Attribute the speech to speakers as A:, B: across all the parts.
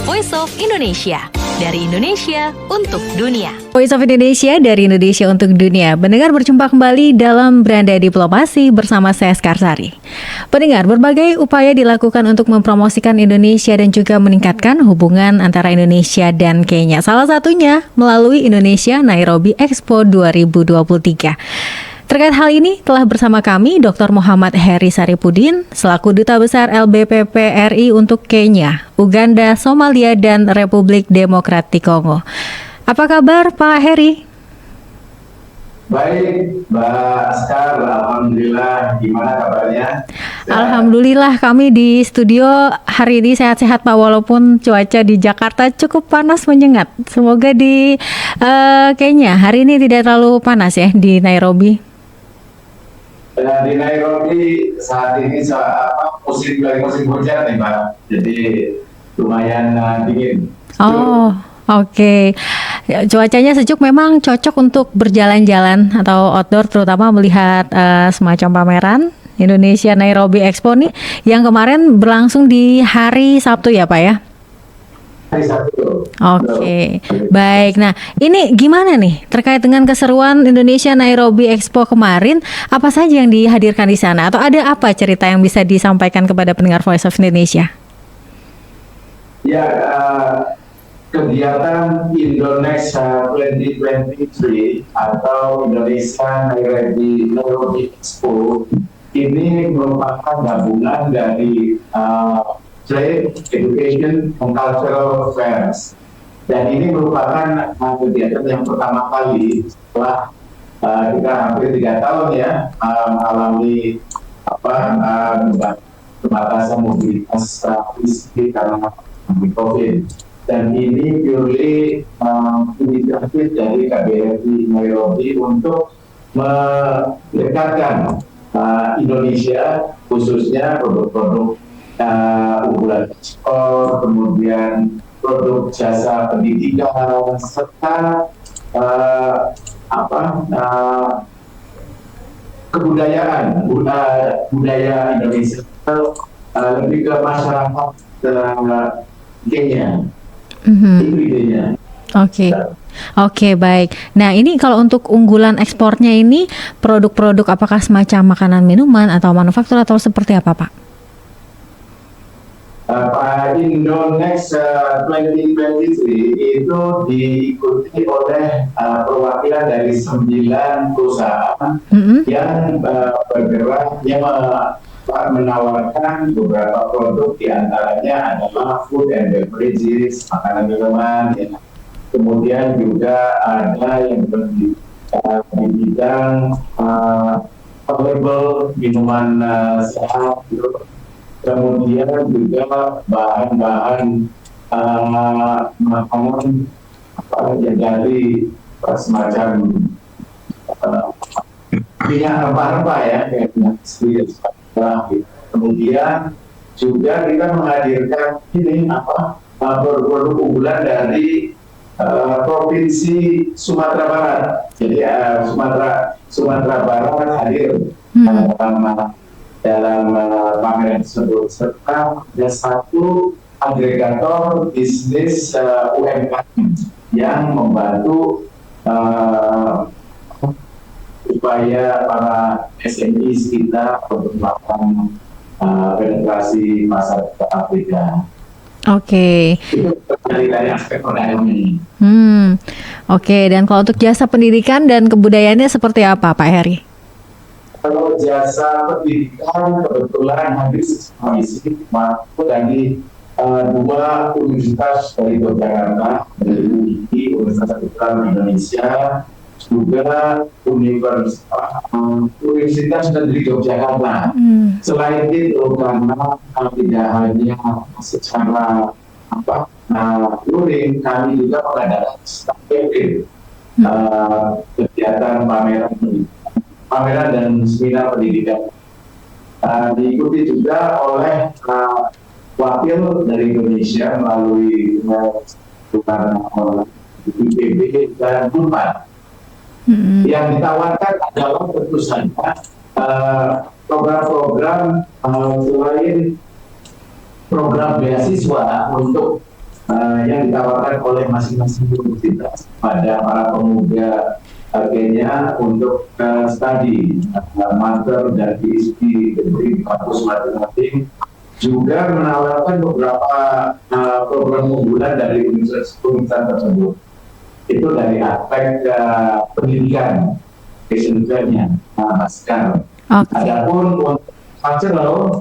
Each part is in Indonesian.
A: Voice of Indonesia. Dari Indonesia untuk dunia.
B: Voice of Indonesia dari Indonesia untuk dunia. Pendengar, berjumpa kembali dalam Beranda Diplomasi bersama saya Skarsari. Pendengar, berbagai upaya dilakukan untuk mempromosikan Indonesia dan juga meningkatkan hubungan antara Indonesia dan Kenya. Salah satunya melalui Indonesia Nairobi Expo 2023. Terkait hal ini telah bersama kami Dr. Muhammad Heri Saripudin selaku Duta Besar LBPP RI untuk Kenya, Uganda, Somalia, dan Republik Demokratik Kongo. Apa kabar Pak Heri?
C: Baik, Mbak Askar, alhamdulillah. Gimana kabarnya?
B: Alhamdulillah, kami di studio hari ini sehat-sehat Pak, walaupun cuaca di Jakarta cukup panas menyengat. Semoga di Kenya hari ini tidak terlalu panas ya di Nairobi.
C: Di Nairobi saat ini musim hujan nih Mbak, jadi lumayan dingin.
B: Oh, oke. Cuacanya sejuk, memang cocok untuk berjalan-jalan atau outdoor, terutama melihat semacam pameran Indonesia Nairobi Expo nih yang kemarin berlangsung di hari Sabtu ya Pak ya?
C: Hari Sabtu.
B: Oke, baik. Nah, ini gimana nih terkait dengan keseruan Indonesia Nairobi Expo kemarin? Apa saja yang dihadirkan di sana? Atau ada apa cerita yang bisa disampaikan kepada pendengar Voice of Indonesia?
C: Ya, kegiatan Indonesia 2023 atau Indonesia Nairobi Expo ini merupakan gabungan dari Trade, Education, and Cultural Affairs. Dan ini merupakan kegiatan yang pertama kali setelah kita hampir 3 tahun ya mengalami pembatasan mobilitas fisik karena COVID. Dan ini purely inisiatif dari KBRI Nairobi untuk mendekatkan Indonesia, khususnya produk-produk unggulan ekspor, kemudian produk jasa pendidikan, serta kebudayaan budaya Indonesia lebih ke masyarakat Kenya. Itu idenya.
B: Oke, baik. Nah, ini kalau untuk unggulan ekspornya ini produk-produk apakah semacam makanan, minuman, atau manufaktur, atau seperti apa Pak?
C: Indonesia 2023 itu diikuti oleh perwakilan dari 9 perusahaan yang bergerak, yang menawarkan beberapa produk, diantaranya adalah food and beverages, makanan minuman, ya. Kemudian juga ada yang di bidang herbal, minuman sehat, kemudian juga bahan-bahan makanan yang dari semacam minyak rempah-rempah ya, kayak minyak siri. Kemudian juga kita menghadirkan ini produk-produk unggulan dari Provinsi Sumatera Barat. Jadi Sumatera Barat hadir dalam pameran tersebut, serta ada satu agregator bisnis UMKM yang membantu supaya para SME kita untuk melakukan penetrasi pasar ke Afrika.
B: Oke.
C: Itu dari aspek ekonomi.
B: Oke, dan kalau untuk jasa pendidikan dan kebudayaannya seperti apa Pak Heri?
C: Kalau jasa pendidikan kebetulan hadir mengisi dari 2 universitas dari Yogyakarta, dari UII, Universitas Islam Indonesia, juga Universitas Negeri Yogyakarta. Selain itu, karena tidak hanya secara luring, kami juga mengadakan kegiatan pameran dan seminar pendidikan. Diikuti juga oleh wakil dari Indonesia melalui IPB dan UNPAD. Yang ditawarkan adalah tentu saja program-program selain program beasiswa untuk yang ditawarkan oleh masing-masing universitas pada para pemuda Kenya untuk studi master dan PhD di kampus masing-masing, juga menawarkan beberapa program unggulan dari universitas tersebut. Itu dari aspek pendidikan, education-nya, sekarang. Adapun untuk cultural,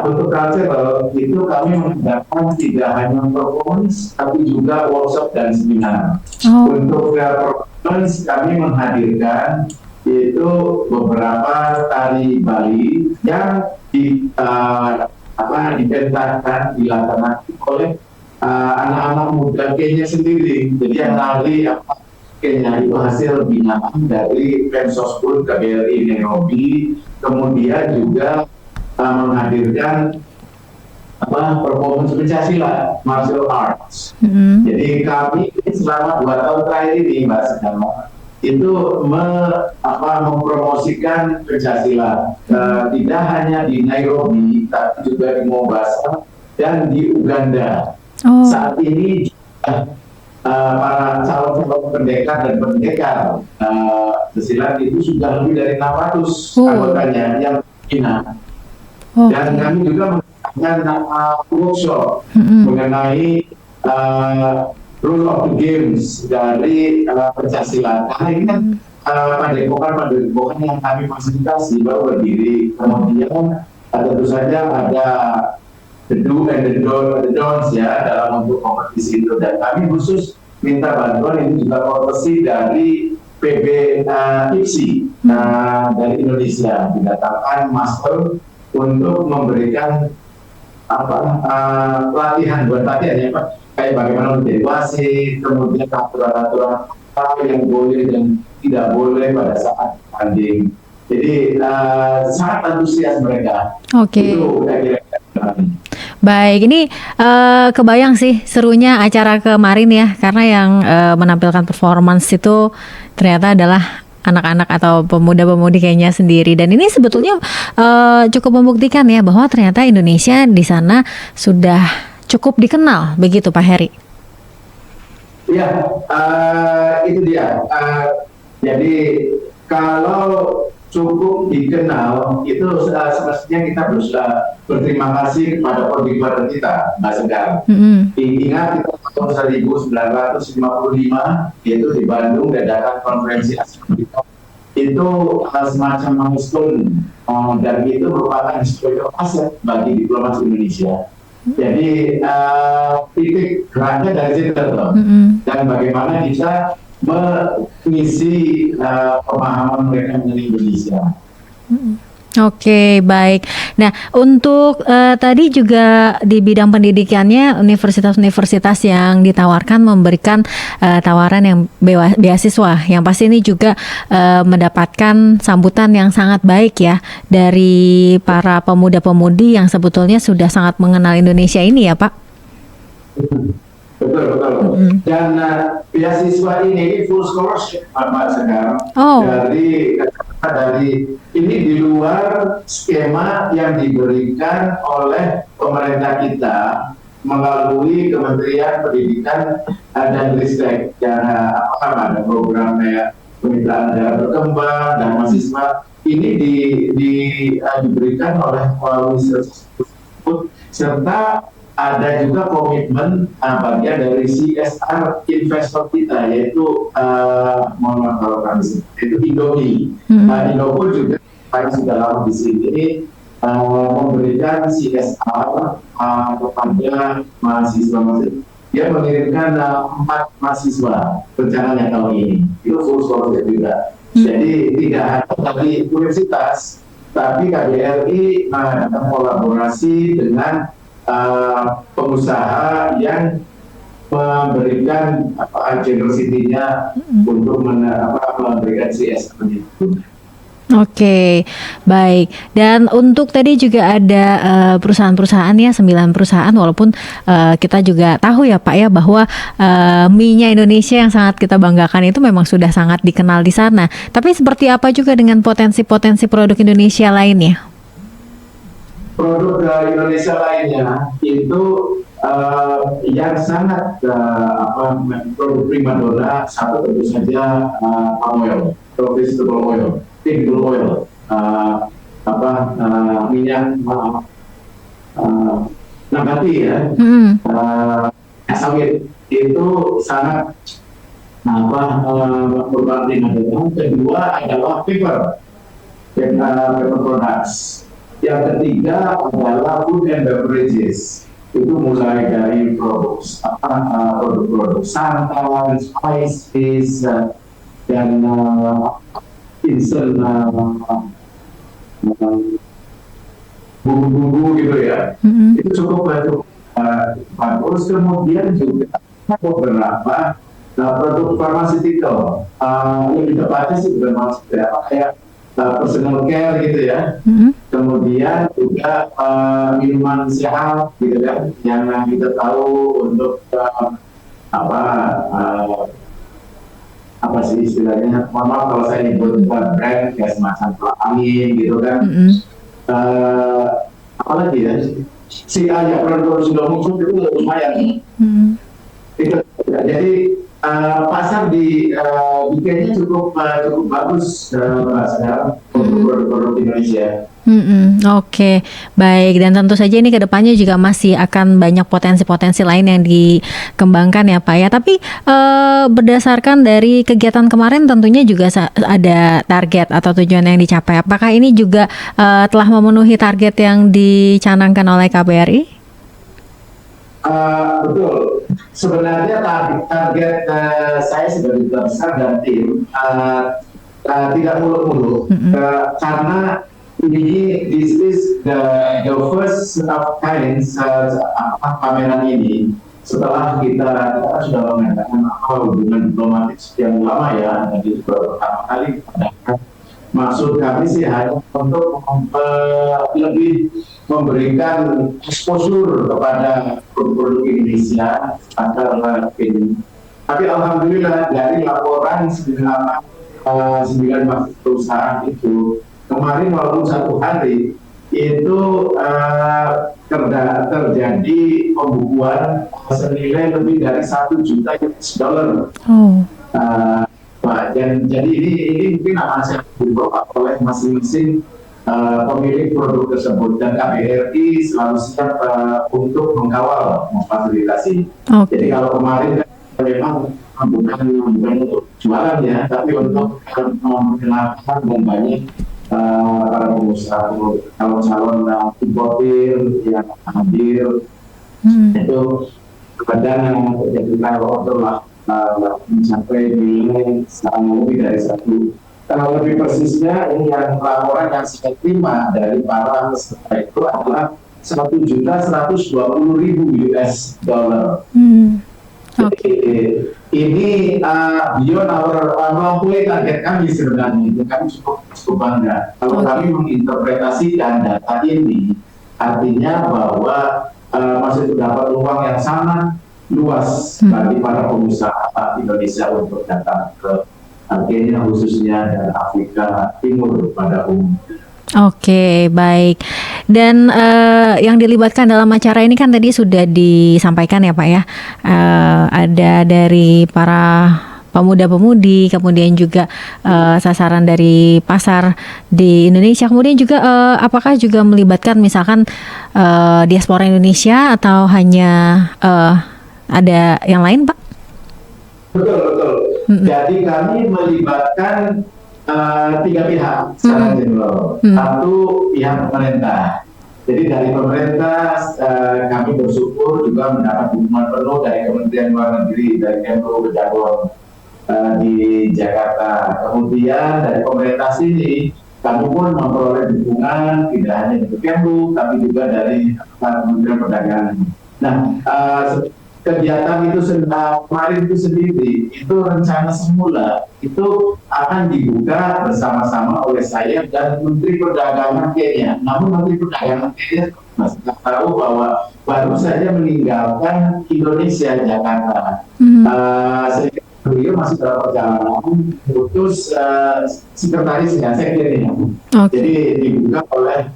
C: untuk cultural itu kami mengadakan tidak hanya performance, tapi juga workshop dan seminar. Untuk performance kami menghadirkan itu beberapa tari Bali yang dipentaskan, dilaksanakan oleh anak-anak muda Kenya sendiri. Jadi yang nari Kenya itu hasil binaan dari Pensosbud KBRI Nairobi, kemudian juga menghadirkan performance pencaksilat, martial arts. Jadi kami selama 2 tahun terakhir ini, Mbak Sedama, itu mempromosikan pencaksilat, tidak hanya di Nairobi, tapi juga di Mombasa dan di Uganda. Saat ini para calon pendekar dan pendekar silat itu sudah lebih dari 600 anggotanya yang minat. Dan kami juga mengadakan workshop mengenai rule of the games dari pencaksilat. Karena ini kan padepokan yang kami fasilitasi baru berdiri. Kemudian tentu saja ada the do and the don'ts ya dalam untuk kompetisi itu. Dan kami khusus minta bantuan ini juga kompetisi dari PB IPSI dari Indonesia, didatangkan master untuk memberikan pelatihan ya Pak, kayak bagaimana menjadi wasit, kemudian aturan-aturan apa yang boleh dan tidak boleh pada saat tanding. Jadi sangat antusias mereka. Itu kira-kira.
B: Baik, ini kebayang sih serunya acara kemarin ya, karena yang menampilkan performance itu ternyata adalah anak-anak atau pemuda-pemudi Kenya sendiri. Dan ini sebetulnya cukup membuktikan ya bahwa ternyata Indonesia di sana sudah cukup dikenal, begitu Pak Heri?
C: Ya, itu dia. Jadi kalau cukup dikenal, itu semestinya kita berusaha berterima kasih kepada koordinator kita, Mbak Segar. Ingat kita tahun 1955 yaitu di Bandung dadakan konferensi Asia itu semacam milestone dan itu merupakan historical asset bagi diplomasi Indonesia. Jadi titik geraknya dari situ dan bagaimana bisa mengisi pemahaman mereka mengenai Indonesia.
B: Oke, baik. Nah, untuk tadi juga di bidang pendidikannya, universitas-universitas yang ditawarkan memberikan tawaran yang beasiswa, yang pasti ini juga mendapatkan sambutan yang sangat baik ya dari para pemuda-pemudi yang sebetulnya sudah sangat mengenal Indonesia ini ya Pak.
C: Betul. Dan beasiswa ini full scholarship Pak sekarang dari ini di luar skema yang diberikan oleh pemerintah kita melalui Kementerian Pendidikan dan Ristek. Dan ada program kayak kemitraan negara berkembang dan mahasiswa ini diberikan oleh koalisi tersebut, serta ada juga komitmen bagian dari CSR investor kita, yaitu itu Indomie. Indomie juga sudah lama di sini memberikan CSR kepada mahasiswa. Dia mengirimkan 4 mahasiswa rencananya tahun ini. Itu full scholarship juga. Jadi tidak hanya dari universitas, tapi KBRI mengadakan kolaborasi dengan pengusaha yang memberikan generosity-nya untuk memberikan CSR itu.
B: Oke, baik. Dan untuk tadi juga ada perusahaan-perusahaan ya, 9 perusahaan, walaupun kita juga tahu ya Pak ya bahwa mie-nya Indonesia yang sangat kita banggakan itu memang sudah sangat dikenal di sana. Tapi seperti apa juga dengan potensi-potensi produk Indonesia lainnya?
C: Produk Indonesia lainnya itu yang sangat produk primadona satu tentu saja palm oil, vegetable oil, edible oil, minyak nabati ya, sawit itu sangat merupakan primadona. Kedua adalah paper products. Yang ketiga adalah food and beverages. Itu mulai dari produk-produk santan, spices, dan instant bumbu-bumbu gitu ya. Itu cukup bagus. Kemudian juga beberapa produk pharmaceutical, lebih tepatnya sih bukan kayak personal care gitu ya. Kemudian juga minuman sehat gitu kan, yang kita tahu untuk apa sih istilahnya, mohon maaf kalau saya nyebut brand kayak semacam angin gitu kan. Apalagi ya, si ayah produk sudah muncul itu lumayan. Itu, jadi pasar di kayaknya cukup bagus sekarang untuk produk Indonesia.
B: Oke, baik. Dan tentu saja ini kedepannya juga masih akan banyak potensi-potensi lain yang dikembangkan ya Pak ya. Tapi berdasarkan dari kegiatan kemarin tentunya juga ada target atau tujuan yang dicapai. Apakah ini juga telah memenuhi target yang dicanangkan oleh KBRI?
C: Betul. Sebenarnya target saya sebagai duta besar dan tim tidak muluk-muluk, karena this is the first of kinds pameran ini. Setelah kita sudah mengadakan hubungan diplomatik sekian lama ya, jadi pertama kali maksud kami sih hanya untuk lebih memberikan exposure kepada produk Indonesia agar ini. Tapi alhamdulillah dari laporan 9 perusahaan itu kemarin walaupun satu hari itu terjadi pembukuan senilai lebih dari 1 juta US dollar. Jadi ini mungkin akan saya dibawa oleh masing-masing pemilik produk tersebut, dan KBRI selalu siap untuk mengkawal, memfasilitasi. Jadi kalau kemarin kan memang bukan untuk jualan ya, tapi untuk memperkenalkan banyak para pengusaha, calon-calon importir yang hadir itu badan jadi kalau telah mencapai nilai lebih dari 1. Kalau lebih persisnya ini yang laporan yang saya terima dari para peserta itu adalah 1.120.000 US dollar. Jadi ini beyond melampaui target kami sebenarnya. Itu kami cukup bangga. Kalau kami menginterpretasikan data ini, artinya bahwa masih terdapat peluang yang sangat luas bagi para pengusaha Indonesia untuk datang ke Kenya khususnya dan Afrika Timur pada umumnya.
B: Oke, baik. Dan yang dilibatkan dalam acara ini kan tadi sudah disampaikan ya Pak ya, ada dari para pemuda-pemudi, kemudian juga sasaran dari pasar di Indonesia, kemudian juga apakah juga melibatkan misalkan diaspora Indonesia atau hanya ada yang lain Pak?
C: Betul. Jadi kami melibatkan 3 pihak secara general. Satu pihak pemerintah. Jadi dari pemerintah kami bersyukur juga mendapat dukungan penuh dari Kementerian Luar Negeri, dari Kemlu Kejagung di Jakarta. Kemudian dari pemerintah sini kami pun memperoleh dukungan tidak hanya dari Kemlu tapi juga dari Kementerian Perdagangan. Nah, kegiatan itu kemarin itu sendiri itu rencana semula itu akan dibuka bersama-sama oleh saya dan Menteri Perdagangan Kenya. Namun Menteri Perdagangan Kenya masih tahu bahwa baru saja meninggalkan Indonesia, Jakarta. Sehingga beliau masih dalam perjalanan putus sekretarisnya, sekjennya. Jadi dibuka oleh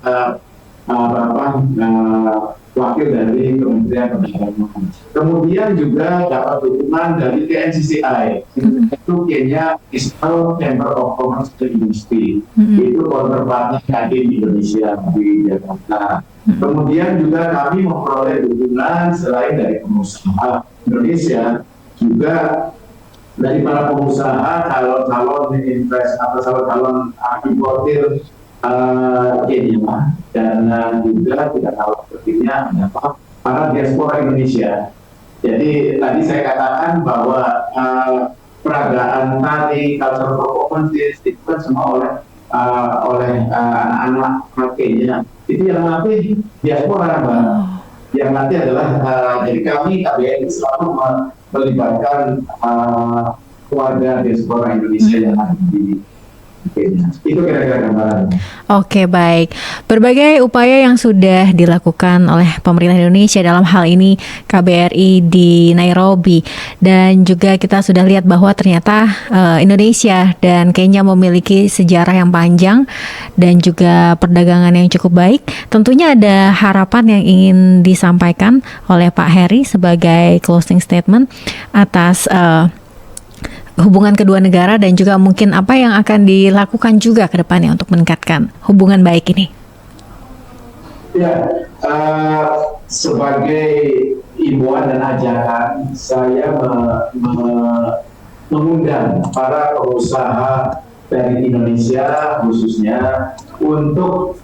C: wakil dari Kementerian Perdagangan. Kemudian juga dapat dukungan dari KNCCI, itu Kenya National Chamber of Commerce and Industry, itu counterpartnya KADI di Indonesia di Jakarta. Kemudian juga kami memperoleh dukungan selain dari pengusaha Indonesia, juga dari para pengusaha, calon-calon invest atau calon-calon importir Kenya, dan juga tidak kalah pentingnya adalah para diaspora Indonesia. Jadi tadi saya katakan bahwa peragaan tari, cultural performances itu kan semua oleh anak-anak Kenya. Itu yang nanti diaspora, Mbak. Yang nanti adalah jadi kami KBRI selalu melibatkan keluarga diaspora Indonesia yang ada di Kenya. Itu kira-kira gambaran.
B: Oke, baik. Berbagai upaya yang sudah dilakukan oleh pemerintah Indonesia dalam hal ini KBRI di Nairobi, dan juga kita sudah lihat bahwa ternyata Indonesia dan Kenya memiliki sejarah yang panjang dan juga perdagangan yang cukup baik. Tentunya ada harapan yang ingin disampaikan oleh Pak Heri sebagai closing statement atas hubungan kedua negara, dan juga mungkin apa yang akan dilakukan juga ke depannya untuk meningkatkan hubungan baik ini.
C: Ya, sebagai imbauan dan ajakan, saya mengundang para pengusaha dari Indonesia khususnya untuk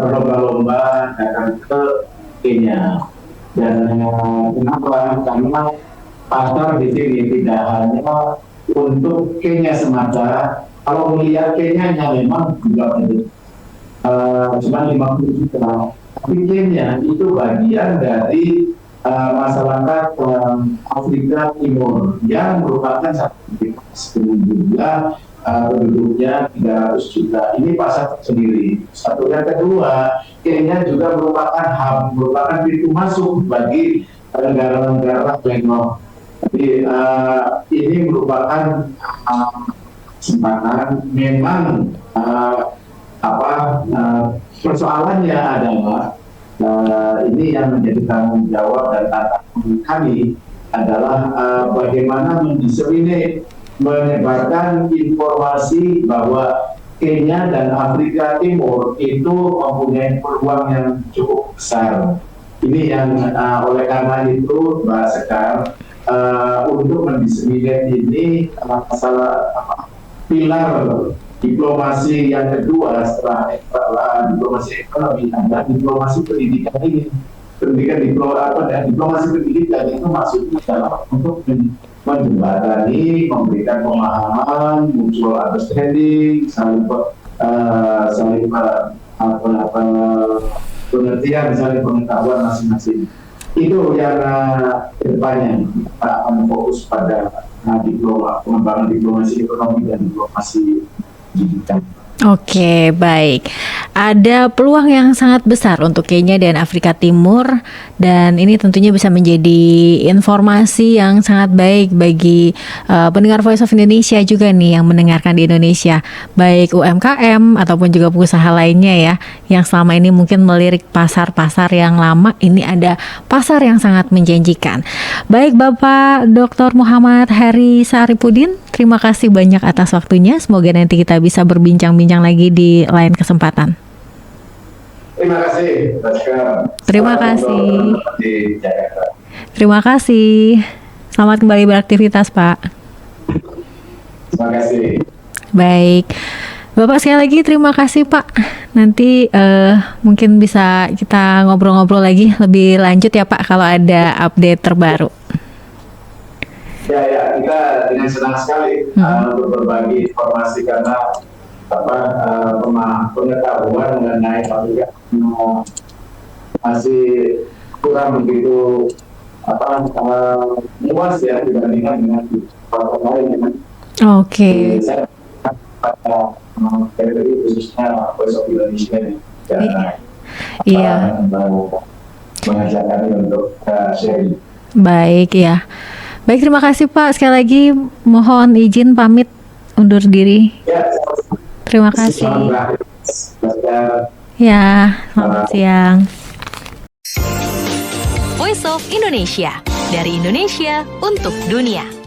C: berlomba-lomba datang ke Kenya. Dan kenapa? Karena pasar di sini tidak hanya untuk Kenya semata. Kalau melihat Kenyanya memang juga cuma 50 juta, tapi Kenya itu bagian dari masyarakat Afrika Timur yang merupakan satu jumlah penduduknya 300 juta. Ini pasar sendiri. Satu, yang kedua, Kenya juga merupakan pintu masuk bagi negara-negara lainnya. Jadi ini merupakan kesempatan. Memang persoalannya adalah ini yang menjadi tanggung jawab dan tantangan kami adalah bagaimana menyebarkan informasi bahwa Kenya dan Afrika Timur itu mempunyai peluang yang cukup besar. Ini yang oleh karena itu Mbak Sekar, untuk mendiseminasi ini masalah pilar diplomasi yang kedua setelah diplomasi ekonomi adalah diplomasi pendidikan ini. Diplomasi pendidikan itu maksudnya adalah untuk menjembatani, memberikan pemahaman, mutual understanding, saling pengertian, saling pengetahuan masing-masing. Itu yang kedepannya kita akan fokus pada pengembangan diplomasi ekonomi dan diplomasi digital.
B: Oke, baik. Ada peluang yang sangat besar untuk Kenya dan Afrika Timur, dan ini tentunya bisa menjadi informasi yang sangat baik bagi pendengar Voice of Indonesia juga nih yang mendengarkan di Indonesia, baik UMKM ataupun juga pengusaha lainnya ya, yang selama ini mungkin melirik pasar-pasar yang lama. Ini ada pasar yang sangat menjanjikan. Baik, Bapak Dr. Muhammad Heri Saripudin, terima kasih banyak atas waktunya. Semoga nanti kita bisa berbincang-bincang lagi di lain kesempatan.
C: Terima kasih.
B: Terima kasih. Terima kasih. Selamat kembali beraktivitas, Pak.
C: Terima kasih.
B: Baik. Bapak sekali lagi terima kasih, Pak. Nanti mungkin bisa kita ngobrol-ngobrol lagi lebih lanjut ya, Pak, kalau ada update terbaru.
C: Ya, kita dengan senang sekali untuk berbagi informasi karena pengetahuan mengenai Afrika masih kurang begitu luas ya dibandingkan dengan pasar lain.
B: Oke.
C: Saya pada khususnya Voice of Indonesia
B: iya.
C: Mengajak kami untuk sharing.
B: Baik ya. Baik, terima kasih Pak. Sekali lagi mohon izin pamit undur diri.
C: Ya,
B: terima kasih.
C: Selamat
B: ya, selamat siang.
A: Voice of Indonesia. Dari Indonesia untuk dunia.